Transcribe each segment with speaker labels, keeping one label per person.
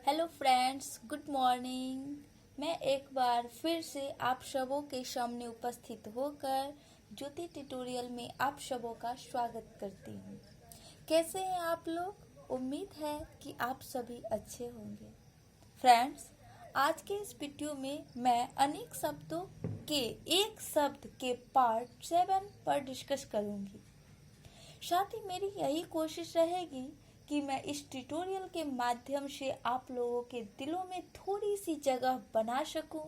Speaker 1: Hello friends, good morning. मैं एक बार फिर से आप सबों के सामने उपस्थित होकर ज्योति ट्यूटोरियल में आप सबों का स्वागत करती हूँ। कैसे हैं आप लोग? उम्मीद है कि आप सभी अच्छे होंगे। फ्रेंड्स, आज के इस वीडियो में मैं अनेक शब्दों के एक शब्द के पार्ट 7 पर डिस्कस करूँगी। साथ ही मेरी यही कोशिश रहेगी कि मैं इस ट्यूटोरियल के माध्यम से आप लोगों के दिलों में थोड़ी सी जगह बना सकूं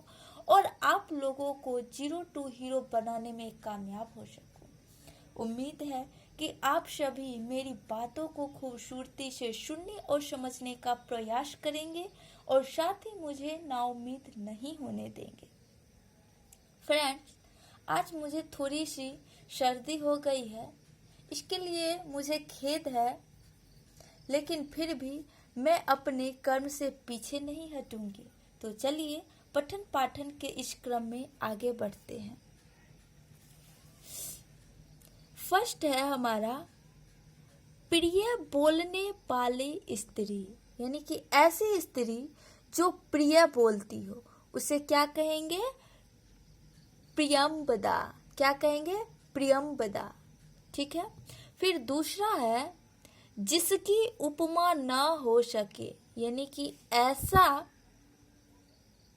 Speaker 1: और आप लोगों को जीरो टू हीरो बनाने में कामयाब हो सकूं। उम्मीद है कि आप सभी मेरी बातों को खूबसूरती से सुनने और समझने का प्रयास करेंगे और साथ ही मुझे नाउम्मीद नहीं होने देंगे। फ्रेंड्स, आज मुझे थोड़ी सी सर्दी हो गई है, इसके लिए मुझे खेद है, लेकिन फिर भी मैं अपने कर्म से पीछे नहीं हटूंगी। तो चलिए पठन पाठन के इस क्रम में आगे बढ़ते हैं। फर्स्ट है हमारा प्रिय बोलने वाली स्त्री, यानी कि ऐसी स्त्री जो प्रिय बोलती हो उसे क्या कहेंगे? प्रियंवदा। क्या कहेंगे? प्रियंवदा। ठीक है। फिर दूसरा है जिसकी उपमा ना हो सके, यानी कि ऐसा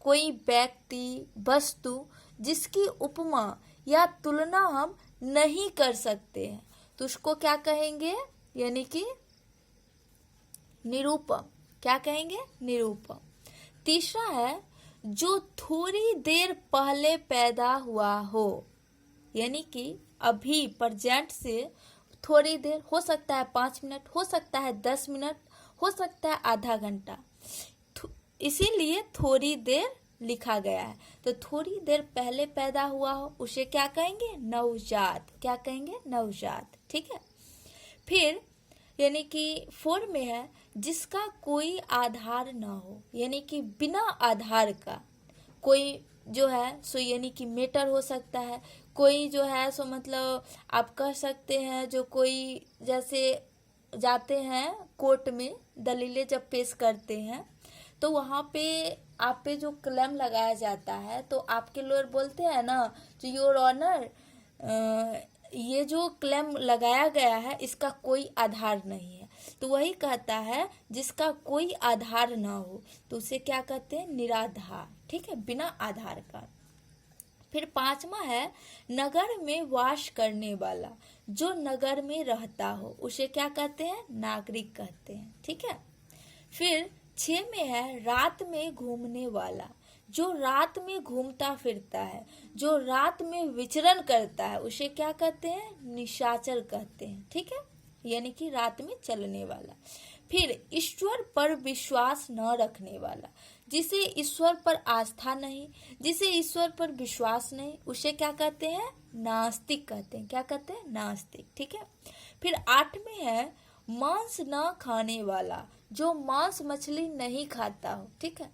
Speaker 1: कोई व्यक्ति वस्तु जिसकी उपमा या तुलना हम नहीं कर सकते हैं तो उसको क्या कहेंगे? यानी कि निरूपम। क्या कहेंगे? निरूपम। तीसरा है जो थोड़ी देर पहले पैदा हुआ हो, यानी कि अभी प्रेजेंट से थोड़ी देर, हो सकता है 5 मिनट, हो सकता है 10 मिनट, हो सकता है आधा घंटा, इसीलिए थोड़ी देर लिखा गया है। तो थोड़ी देर पहले पैदा हुआ हो उसे क्या कहेंगे? नवजात। क्या कहेंगे? नवजात। ठीक है। फिर यानी कि 4 में है जिसका कोई आधार ना हो, यानी कि बिना आधार का कोई जो है सो, यानी कि मेटर हो सकता है। कोई जो है सो मतलब आप कह सकते हैं जो कोई जैसे जाते हैं कोर्ट में दलीलें जब पेश करते हैं तो वहाँ पे आप पे जो क्लेम लगाया जाता है तो आपके लॉयर बोलते हैं ना, जो योर ऑनर ये जो क्लेम लगाया गया है इसका कोई आधार नहीं है। तो वही कहता है जिसका कोई आधार ना हो तो उसे क्या कहते हैं? निराधार। ठीक है, बिना आधार का। फिर 5वां है नगर में वास करने वाला, जो नगर में रहता हो उसे क्या कहते हैं? नागरिक कहते हैं। ठीक है। फिर 6 में है रात में घूमने वाला, जो रात में घूमता फिरता है, जो रात में विचरण करता है उसे क्या कहते हैं? निशाचर कहते हैं। ठीक है, यानी कि रात में चलने वाला। फिर ईश्वर पर विश्वास न रखने वाला, जिसे ईश्वर पर आस्था नहीं, जिसे ईश्वर पर विश्वास नहीं उसे क्या कहते हैं? नास्तिक कहते हैं। क्या कहते हैं? नास्तिक। ठीक है। फिर 8 में है मांस न खाने वाला, जो मांस मछली नहीं खाता हो। ठीक है,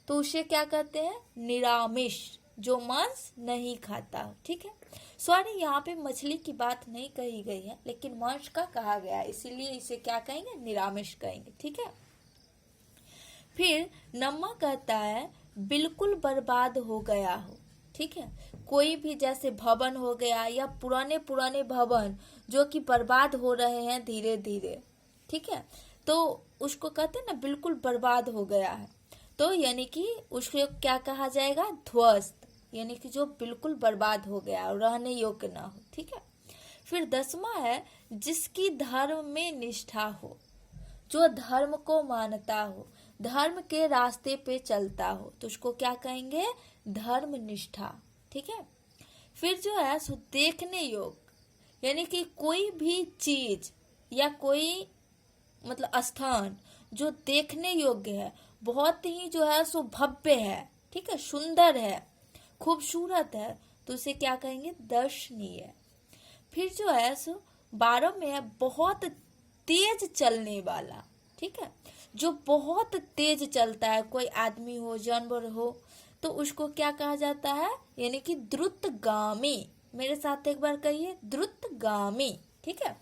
Speaker 1: तो उसे क्या कहते हैं? निरामिष, जो मांस नहीं खाता हो। ठीक है। सॉरी, यहाँ पे मछली की बात नहीं कही गई है लेकिन मांस का कहा गया है, इसीलिए इसे क्या कहेंगे? निरामिष कहेंगे। ठीक है। फिर नमा कहता है बिल्कुल बर्बाद हो गया हो। ठीक है, कोई भी जैसे भवन हो गया या पुराने पुराने भवन जो कि बर्बाद हो रहे हैं धीरे धीरे, ठीक है, तो उसको कहते हैं ना बिल्कुल बर्बाद हो गया है, तो यानी कि उसको क्या कहा जाएगा? ध्वस्त, यानी कि जो बिल्कुल बर्बाद हो गया और रहने योग्य ना हो। ठीक है। फिर 10वां है जिसकी धर्म में निष्ठा हो, जो धर्म को मानता हो, धर्म के रास्ते पे चलता हो, तो उसको क्या कहेंगे? धर्म निष्ठा। ठीक है। फिर जो है सो देखने योग्य, यानी कि कोई भी चीज या कोई मतलब स्थान जो देखने योग्य है, बहुत ही जो है सो भव्य है, ठीक है, सुंदर है, खूबसूरत है, तो उसे क्या कहेंगे? दर्शनीय। फिर जो है सो 12 में है बहुत तेज चलने वाला। ठीक है, जो बहुत तेज चलता है, कोई आदमी हो जानवर हो तो उसको क्या कहा जाता है? यानी कि द्रुतगामी। मेरे साथ एक बार कहिए, द्रुतगामी। ठीक है।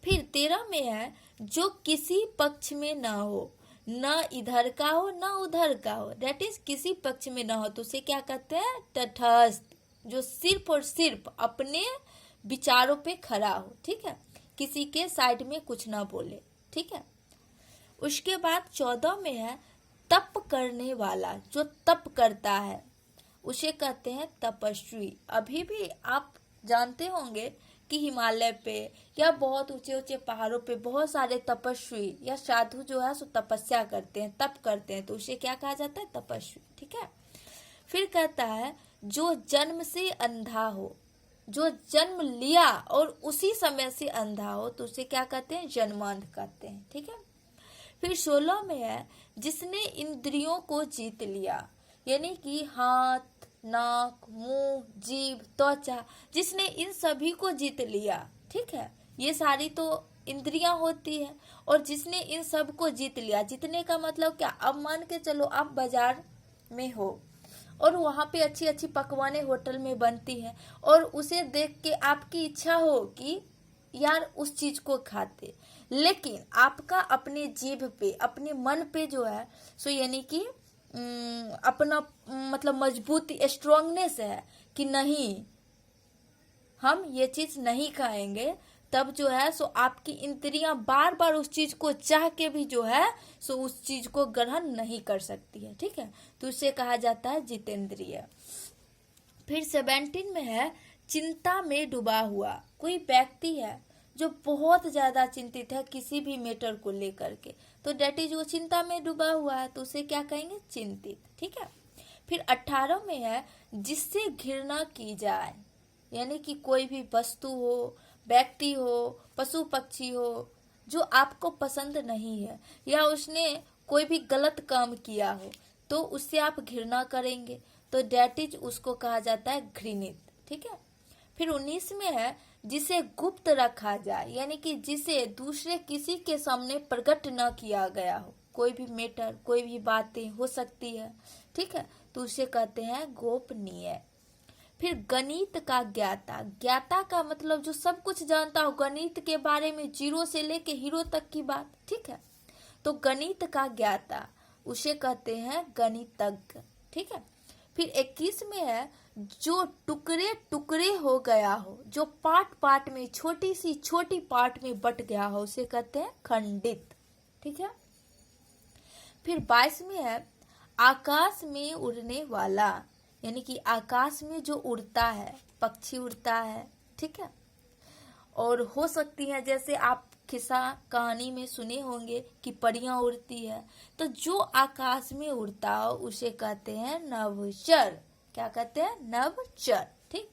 Speaker 1: फिर 13 में है जो किसी पक्ष में ना हो, न इधर का हो न उधर का हो, दैट इज किसी पक्ष में ना हो, तो उसे क्या कहते हैं? तटस्थ, जो सिर्फ और सिर्फ अपने विचारों पे खड़ा हो, ठीक है, किसी के साइड में कुछ ना बोले, ठीक है। उसके बाद 14 में है तप करने वाला, जो तप करता है उसे कहते हैं तपस्वी। अभी भी आप जानते होंगे कि हिमालय पे या बहुत ऊंचे ऊंचे पहाड़ों पे बहुत सारे तपस्वी या साधु जो है सो तपस्या करते हैं, तप करते हैं, तो उसे क्या कहा जाता है? तपस्वी, ठीक है। फिर कहता है जो जन्म से अंधा हो, जो जन्म लिया और उसी समय से अंधा हो, तो उसे क्या कहते हैं? जन्मांध कहते हैं, ठीक है। फिर 16 में है जिसने इंद्रियों को जीत लिया, यानी कि हाथ, नाक, मुंह, जीभ, त्वचा, जिसने इन सभी को जीत लिया, ठीक है, ये सारी तो इंद्रियां होती है, और जिसने इन सब को जीत लिया, जीतने का मतलब क्या? अब मान के चलो आप बाजार में हो और वहां पे अच्छी अच्छी पकवानें होटल में बनती हैं, और उसे देख के आपकी इच्छा हो कि यार उस चीज को खाते, लेकिन आपका अपने जीभ पे, अपने मन पे जो है सो यानी कि अपना मतलब मजबूत स्ट्रांगनेस है कि नहीं, हम ये चीज नहीं खाएंगे, तब जो है सो आपकी इंद्रियां बार बार उस चीज को चाह के भी जो है सो उस चीज को ग्रहण नहीं कर सकती है, ठीक है, तो उसे कहा जाता है जितेंद्रिय। फिर 17 में है चिंता में डूबा हुआ, कोई व्यक्ति है जो बहुत ज्यादा चिंतित है किसी भी मैटर को लेकर के, तो डेट इज वो चिंता में डूबा हुआ है, तो उसे क्या कहेंगे? चिंतित, ठीक है। फिर 18 में है जिससे घृणा की जाए, यानी कि कोई भी वस्तु हो, व्यक्ति हो, पशु पक्षी हो, जो आपको पसंद नहीं है या उसने कोई भी गलत काम किया हो, तो उससे आप घृणा करेंगे, तो डेट इज उसको कहा जाता है घृणित, ठीक है। फिर 19 में है जिसे गुप्त रखा जाए, यानी कि जिसे दूसरे किसी के सामने प्रकट न किया गया हो, कोई भी मैटर, कोई भी बातें हो सकती है, ठीक है, तो उसे कहते हैं गोपनीय। फिर गणित का ज्ञाता, ज्ञाता का मतलब जो सब कुछ जानता हो गणित के बारे में, जीरो से लेके हीरो तक की बात, ठीक है, तो गणित का ज्ञाता उसे कहते हैं गणितज्ञ, ठीक है। फिर 21 में है जो टुकड़े टुकड़े हो गया हो, जो पार्ट पार्ट में, छोटी सी छोटी पार्ट में बट गया हो, उसे कहते हैं खंडित, ठीक है। फिर 22 में है आकाश में उड़ने वाला, यानी कि आकाश में जो उड़ता है, पक्षी उड़ता है, ठीक है, और हो सकती है जैसे आप किस्सा कहानी में सुने होंगे कि परियां उड़ती है, तो जो आकाश में उड़ता हो उसे कहते हैं नभचर, क्या कहते हैं? नभचर, ठीक।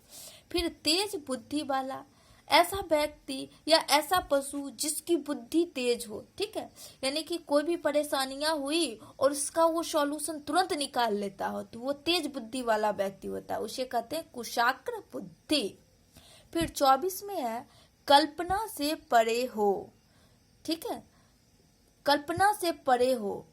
Speaker 1: फिर तेज बुद्धि वाला, ऐसा व्यक्ति या ऐसा पशु जिसकी बुद्धि तेज हो, ठीक है, यानी कि कोई भी परेशानियां हुई और उसका वो सॉल्यूशन तुरंत निकाल लेता हो, तो वो तेज बुद्धि वाला व्यक्ति होता है, उसे कहते हैं कुशाग्र बुद्धि। फिर 24 में है कल्पना से परे हो, ठीक है, कल्पना से परे हो,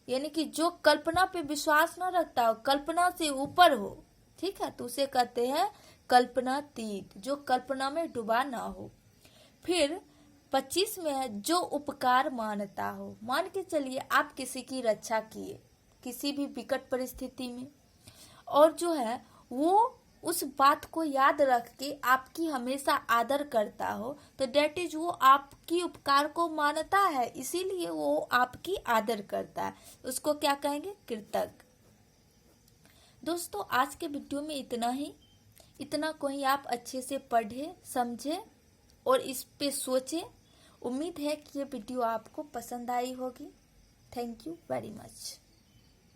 Speaker 1: यानी कि जो कल्पना पे विश्वास न रखता हो, कल्पना से ऊपर हो, ठीक है, तो उसे कहते हैं कल्पनातीत, जो कल्पना में डूबा ना हो। फिर 25 में है जो उपकार मानता हो, मान के चलिए आप किसी की रक्षा किए किसी भी विकट परिस्थिति में, और जो है वो उस बात को याद रख के आपकी हमेशा आदर करता हो, तो डेट इज वो आपकी उपकार को मानता है, इसीलिए वो आपकी आदर करता है, उसको क्या कहेंगे? कृतज्ञ। दोस्तों आज के वीडियो में इतना ही, इतना को ही आप अच्छे से पढ़े, समझे और इस पे सोचे। उम्मीद है कि ये वीडियो आपको पसंद आई होगी। Thank you very much.